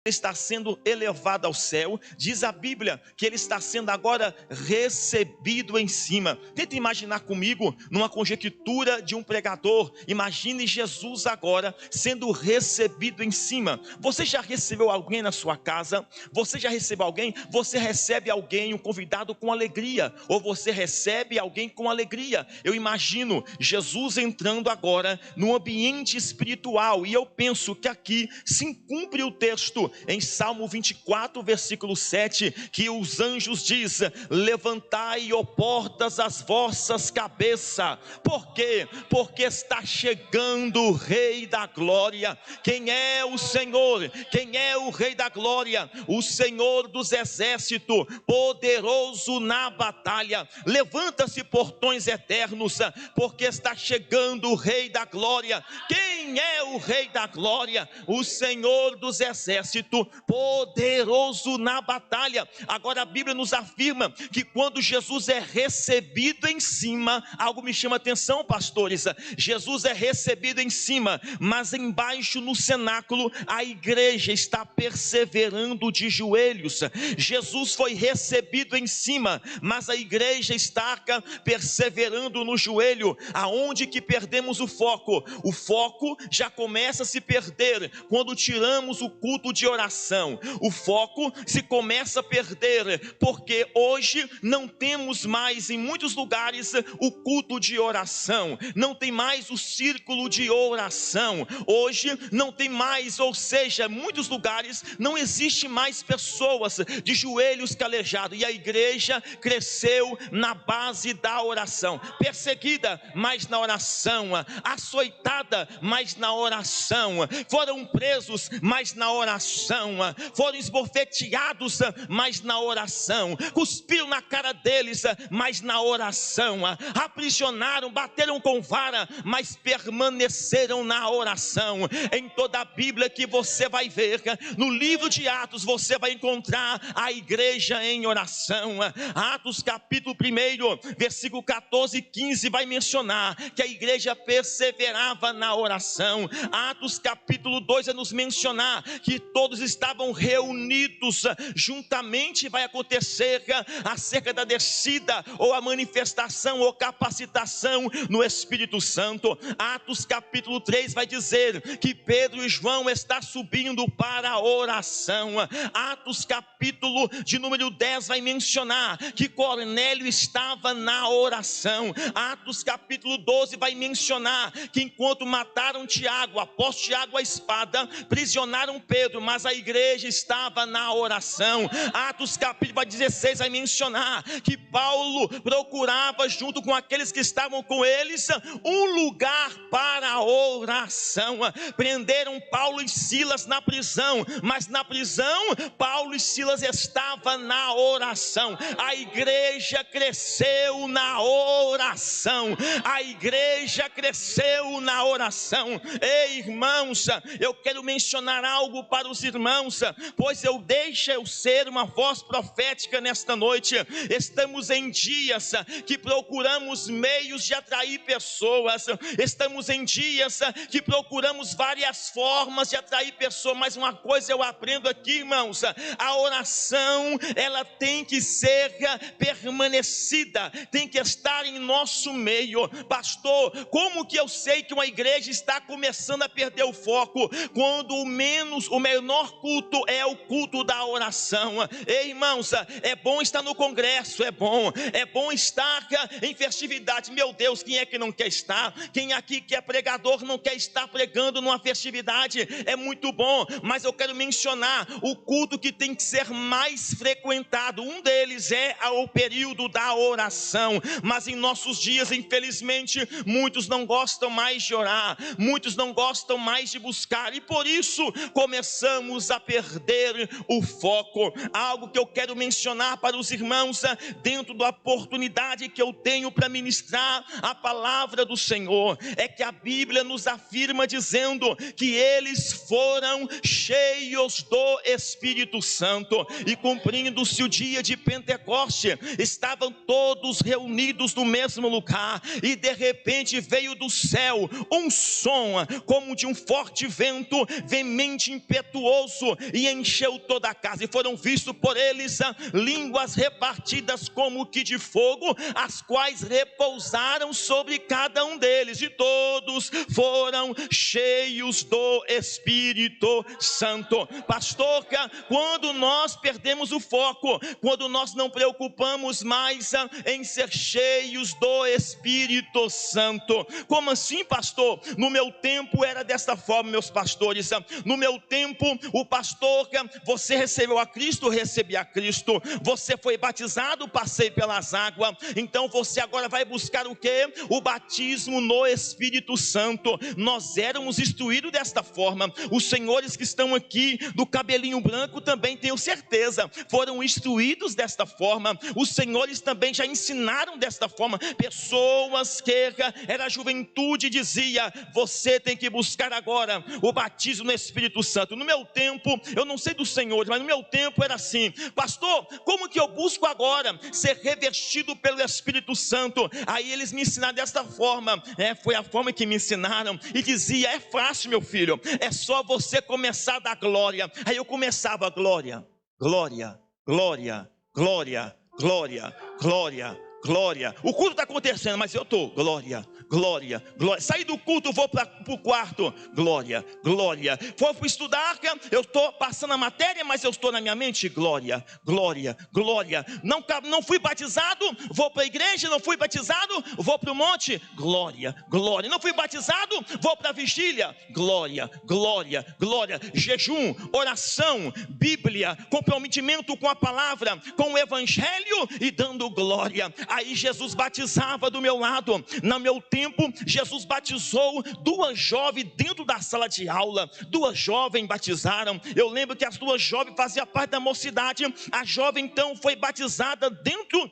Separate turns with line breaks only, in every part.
está sendo elevado ao céu. Diz a Bíblia que ele está sendo agora recebido em cima. Tenta imaginar comigo, numa conjectura de um pregador, imagine Jesus agora sendo recebido em cima. Você já recebeu alguém na sua casa? Você já recebeu alguém? Você recebe alguém, um convidado, com alegria, ou você recebe alguém com alegria? Eu imagino Jesus entrando agora no ambiente espiritual, e eu penso que aqui se cumpre o texto em Salmo 24, versículo 7, que os anjos dizem: levantai, ó portas, as vossas cabeças. Por quê? Porque está chegando o Rei da Glória. Quem é o Senhor? Quem é o Rei da Glória? O Senhor dos exércitos, poderoso na batalha. Levanta-se, portões eternos, porque está chegando o Rei da Glória. Quem é o Rei da Glória? O Senhor dos exércitos, poderoso na batalha. Agora a Bíblia nos afirma que quando Jesus é recebido em cima, algo me chama a atenção, pastores. Jesus é recebido em cima, mas embaixo no cenáculo a igreja está perseverando de joelhos. Jesus foi recebido em cima, mas a igreja está perseverando no joelho. Aonde que perdemos o foco? O foco já começa a se perder quando tiramos o culto de oração. O foco se começa a perder porque hoje não temos mais em muitos lugares o culto de oração, não tem mais o círculo de oração. Hoje não tem mais, ou seja, em muitos lugares não existe mais pessoas de joelhos calejados, e a igreja cresceu na base da oração, perseguida, mas na oração, açoitada, mas na oração, foram presos, mas na oração, foram esbofeteados, mas na oração, cuspiram na cara deles, mas na oração, aprisionaram, bateram com vara, mas permaneceram na oração. Em toda a Bíblia que você vai ver, no livro de Atos você vai encontrar a igreja em oração. Atos capítulo 1, versículo 14 e 15 vai mencionar que a igreja perseverava na oração. Atos capítulo 2 vai nos mencionar que todos estavam reunidos juntamente. Vai acontecer acerca da descida, ou a manifestação, ou capacitação no Espírito Santo. Atos capítulo 3 vai dizer que Pedro e João está subindo para a oração. Atos capítulo de número 10 vai mencionar que Cornélio estava na oração. Atos capítulo 12 vai mencionar que enquanto mataram Tiago, após Tiago a espada, prisionaram Pedro, mas a igreja estava na oração. Atos capítulo 16 vai mencionar que Paulo procurava, junto com aqueles que estavam com eles, um lugar para a oração. Prenderam Paulo e Silas na prisão, mas na prisão Paulo e Silas estavam na oração. A igreja cresceu na oração. A igreja cresceu na oração. Ei, irmãos, eu quero mencionar algo para os irmãos, pois deixa eu ser uma voz profética nesta noite. Estamos em dias que procuramos meios de atrair pessoas, estamos em dias que procuramos várias formas de atrair pessoas, mas uma coisa eu aprendo aqui, irmãos: a oração, ela tem que ser permanecida, tem que estar em nosso meio. Pastor, como que eu sei que uma igreja está começando a perder o foco? Quando o menor culto é o culto da oração. Ei, irmãos, é bom estar no congresso, é bom estar em festividade. Meu Deus, quem é que não quer estar? Quem aqui que é pregador não quer estar pregando numa festividade? É muito bom, mas eu quero mencionar o culto que tem que ser mais frequentado. Um deles é o período da oração. Mas em nossos dias, infelizmente, muitos não gostam mais de orar, muitos não gostam mais de buscar, e por isso começamos a perder o foco. Algo que eu quero mencionar para os irmãos, dentro da oportunidade que eu tenho para ministrar a palavra do Senhor, é que a Bíblia nos afirma dizendo que eles foram cheios do Espírito Santo, e cumprindo-se o dia de Pentecoste, estavam todos reunidos no mesmo lugar, e de repente veio do céu um som como de um forte vento, veemente, impetuoso, gozo e encheu toda a casa. E foram vistos por eles línguas repartidas como que de fogo, as quais repousaram sobre cada um deles, e todos foram cheios do Espírito Santo. Pastor, quando nós perdemos o foco, quando nós não preocupamos mais em ser cheios do Espírito Santo. Como assim, pastor? No meu tempo era desta forma, meus pastores. No meu tempo, o pastor, você recebeu a Cristo, recebi a Cristo. Você foi batizado, passei pelas águas. Então você agora vai buscar o quê? O batismo no Espírito Santo. Nós éramos instruídos desta forma. Os senhores que estão aqui do cabelinho branco também, tenho certeza, foram instruídos desta forma. Os senhores também já ensinaram desta forma. Pessoas que era a juventude dizia: você tem que buscar agora o batismo no Espírito Santo. No meu tempo, eu não sei dos senhores, mas no meu tempo era assim: pastor, como que eu busco agora ser revestido pelo Espírito Santo? Aí eles me ensinaram desta forma, foi a forma que me ensinaram, e dizia: é fácil, meu filho, é só você começar a dar glória. Aí eu começava: glória, glória, glória, glória, glória, glória, glória. O culto está acontecendo, mas eu estou: glória, glória, glória. Saí do culto, vou para o quarto: glória, glória. Vou para estudar, eu estou passando a matéria, mas eu estou na minha mente: glória, glória, glória. Não fui batizado, vou para a igreja. Não fui batizado, vou para o monte: glória, glória. Não fui batizado, vou para a vigília: glória, glória, glória. Jejum, oração, Bíblia, comprometimento com a palavra, com o evangelho, e dando glória. Aí Jesus batizava do meu lado. No meu tempo, Jesus batizou 2 jovens dentro da sala de aula. 2 jovens batizaram. Eu lembro que as 2 jovens faziam parte da mocidade. A jovem então foi batizada dentro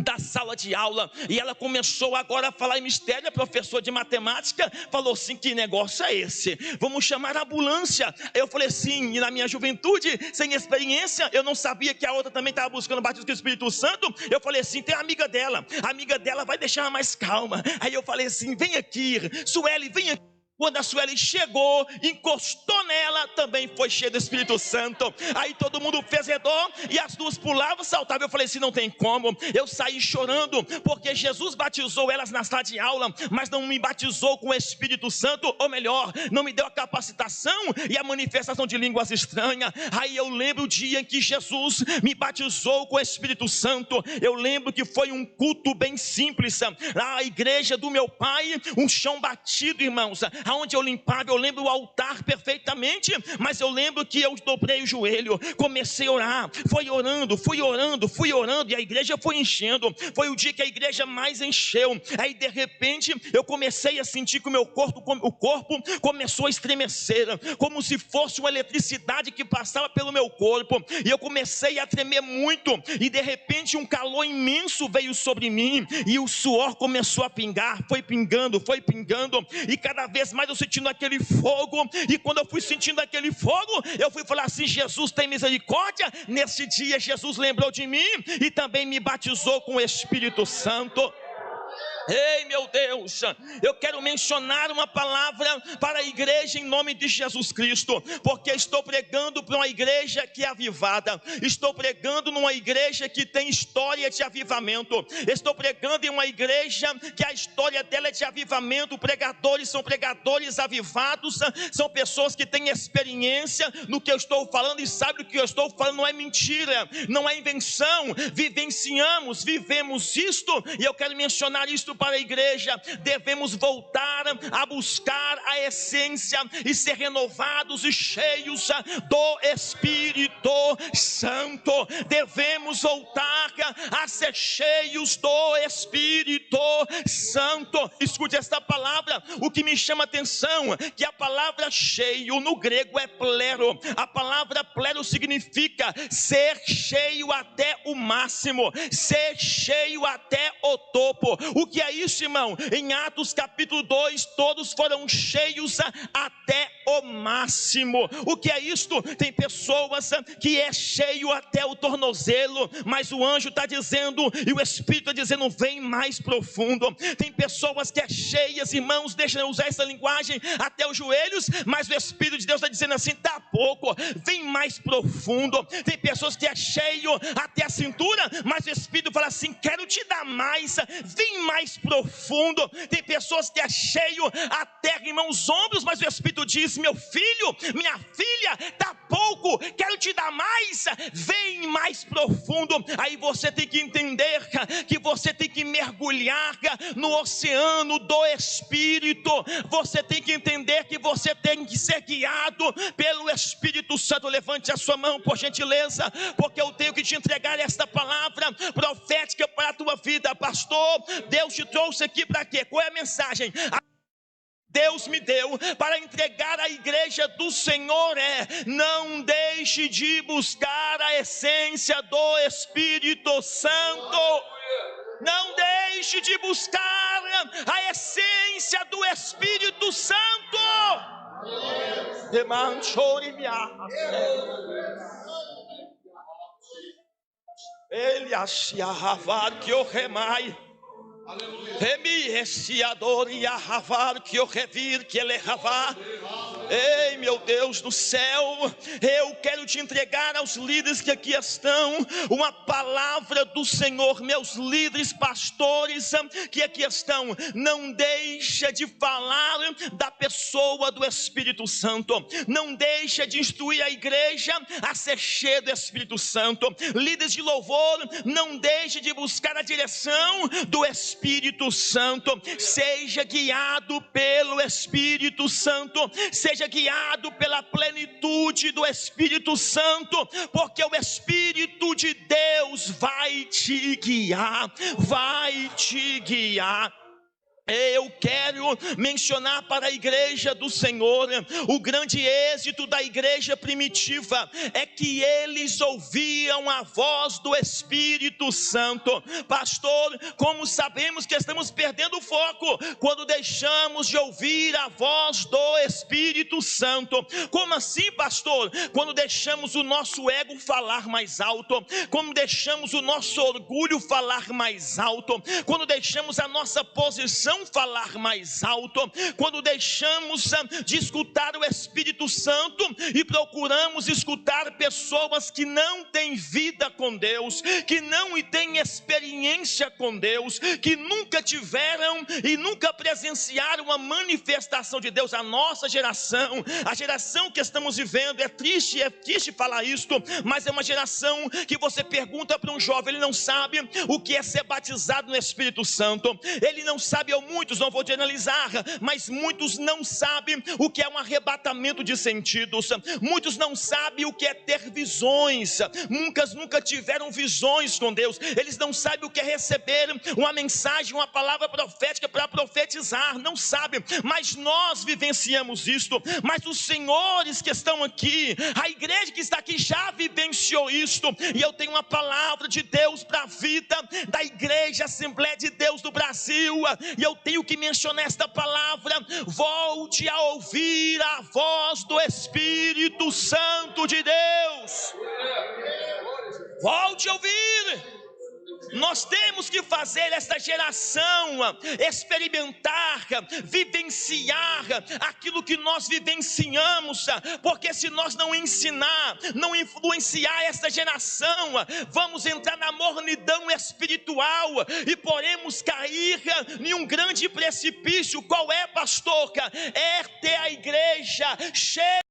da sala de aula, e ela começou agora a falar em mistério. A professora de matemática falou assim: que negócio é esse? Vamos chamar a ambulância. Eu falei assim, e na minha juventude, sem experiência, eu não sabia que a outra também estava buscando o batismo do Espírito Santo. Eu falei assim: tem a amiga dela vai deixar ela mais calma. Aí eu falei assim: vem aqui, Sueli, vem aqui. Quando a Sueli chegou, encostou nela, também foi cheio do Espírito Santo. Aí todo mundo fez redor, e as 2 pulavam, saltavam. Eu falei assim: não tem como. Eu saí chorando, porque Jesus batizou elas na sala de aula, mas não me batizou com o Espírito Santo. Ou melhor, não me deu a capacitação e a manifestação de línguas estranhas. Aí eu lembro o dia em que Jesus me batizou com o Espírito Santo. Eu lembro que foi um culto bem simples, a igreja do meu pai, um chão batido, irmãos, aonde eu limpava. Eu lembro o altar perfeitamente, mas eu lembro que eu dobrei o joelho, comecei a orar, fui orando, e a igreja foi enchendo. Foi o dia que a igreja mais encheu. Aí de repente eu comecei a sentir que o corpo começou a estremecer, como se fosse uma eletricidade que passava pelo meu corpo, e eu comecei a tremer muito, e de repente um calor imenso veio sobre mim, e o suor começou a pingar, foi pingando, e cada vez mais eu sentindo aquele fogo. E quando eu fui sentindo aquele fogo, eu fui falar assim: Jesus, tem misericórdia. Nesse dia Jesus lembrou de mim e também me batizou com o Espírito Santo. Ei, meu Deus, eu quero mencionar uma palavra para a igreja em nome de Jesus Cristo, porque estou pregando para uma igreja que é avivada, estou pregando numa igreja que tem história de avivamento, estou pregando em uma igreja que a história dela é de avivamento. Pregadores são pregadores avivados, são pessoas que têm experiência no que eu estou falando, e sabe o que eu estou falando não é mentira, não é invenção, vivemos isto, e eu quero mencionar isto para a igreja. Devemos voltar a buscar a essência e ser renovados e cheios do Espírito Santo. Devemos voltar a ser cheios do Espírito Santo. Escute esta palavra. O que me chama a atenção é que a palavra cheio no grego é plero. A palavra plero significa ser cheio até o máximo, ser cheio até o topo. O que é isso, irmão? Em Atos capítulo 2, todos foram cheios até o máximo. O que é isto? Tem pessoas que é cheio até o tornozelo, mas o anjo está dizendo, e o Espírito está dizendo, vem mais profundo. Tem pessoas que é cheias, irmãos, deixa eu usar essa linguagem, até os joelhos, mas o Espírito de Deus está dizendo assim, tá pouco, vem mais profundo. Tem pessoas que é cheio até a cintura, mas o Espírito fala assim, quero te dar mais, vem mais profundo. Tem pessoas que é cheio até, irmãos, os ombros, mas o Espírito diz, meu filho, minha filha, tá pouco, quero te dar mais, vem mais profundo. Aí você tem que entender que você tem que mergulhar no oceano do Espírito. Você tem que entender que você tem que ser guiado pelo Espírito Santo. Levante a sua mão, por gentileza, porque eu tenho que te entregar esta palavra profética para a tua vida. Pastor, Deus te trouxe aqui para quê? Qual é a mensagem? Deus me deu para entregar à igreja do Senhor não deixe de buscar a essência do Espírito Santo. Não deixe de buscar a essência do Espírito Santo. Ele achiava que o remai. Ei, meu Deus do céu, eu quero te entregar aos líderes que aqui estão uma palavra do Senhor. Meus líderes, pastores que aqui estão, não deixa de falar da pessoa do Espírito Santo, não deixa de instruir a igreja a ser cheia do Espírito Santo. Líderes de louvor, não deixe de buscar a direção do Espírito Santo. Seja guiado pelo Espírito Santo, seja guiado pela plenitude do Espírito Santo, porque o Espírito de Deus vai te guiar, vai te guiar. Eu quero mencionar para a igreja do Senhor, o grande êxito da igreja primitiva é que eles ouviam a voz do Espírito Santo. Pastor, como sabemos que estamos perdendo o foco quando deixamos de ouvir a voz do Espírito Santo? Como assim, pastor? Quando deixamos o nosso ego falar mais alto, quando deixamos o nosso orgulho falar mais alto, quando deixamos a nossa posição falar mais alto, quando deixamos de escutar o Espírito Santo e procuramos escutar pessoas que não têm vida com Deus, que não têm experiência com Deus, que nunca tiveram e nunca presenciaram a manifestação de Deus. A nossa geração, a geração que estamos vivendo, é triste falar isto, mas é uma geração que você pergunta para um jovem, ele não sabe o que é ser batizado no Espírito Santo, ele não sabe, muitos, não vou generalizar, mas muitos não sabem o que é um arrebatamento de sentidos, muitos não sabem o que é ter visões, nunca tiveram visões com Deus, eles não sabem o que é receber uma mensagem, uma palavra profética para profetizar, não sabem, mas nós vivenciamos isto. Mas os senhores que estão aqui, a igreja que está aqui já vivenciou isto, e eu tenho uma palavra de Deus para a vida da igreja Assembleia de Deus do Brasil, e eu tenho que mencionar esta palavra. Volte a ouvir a voz do Espírito Santo de Deus, volte a ouvir. Nós temos que fazer esta geração experimentar, vivenciar aquilo que nós vivenciamos, porque se nós não ensinar, não influenciar esta geração, vamos entrar na mornidão espiritual e podemos cair em um grande precipício. Qual é, pastor? É ter a igreja cheia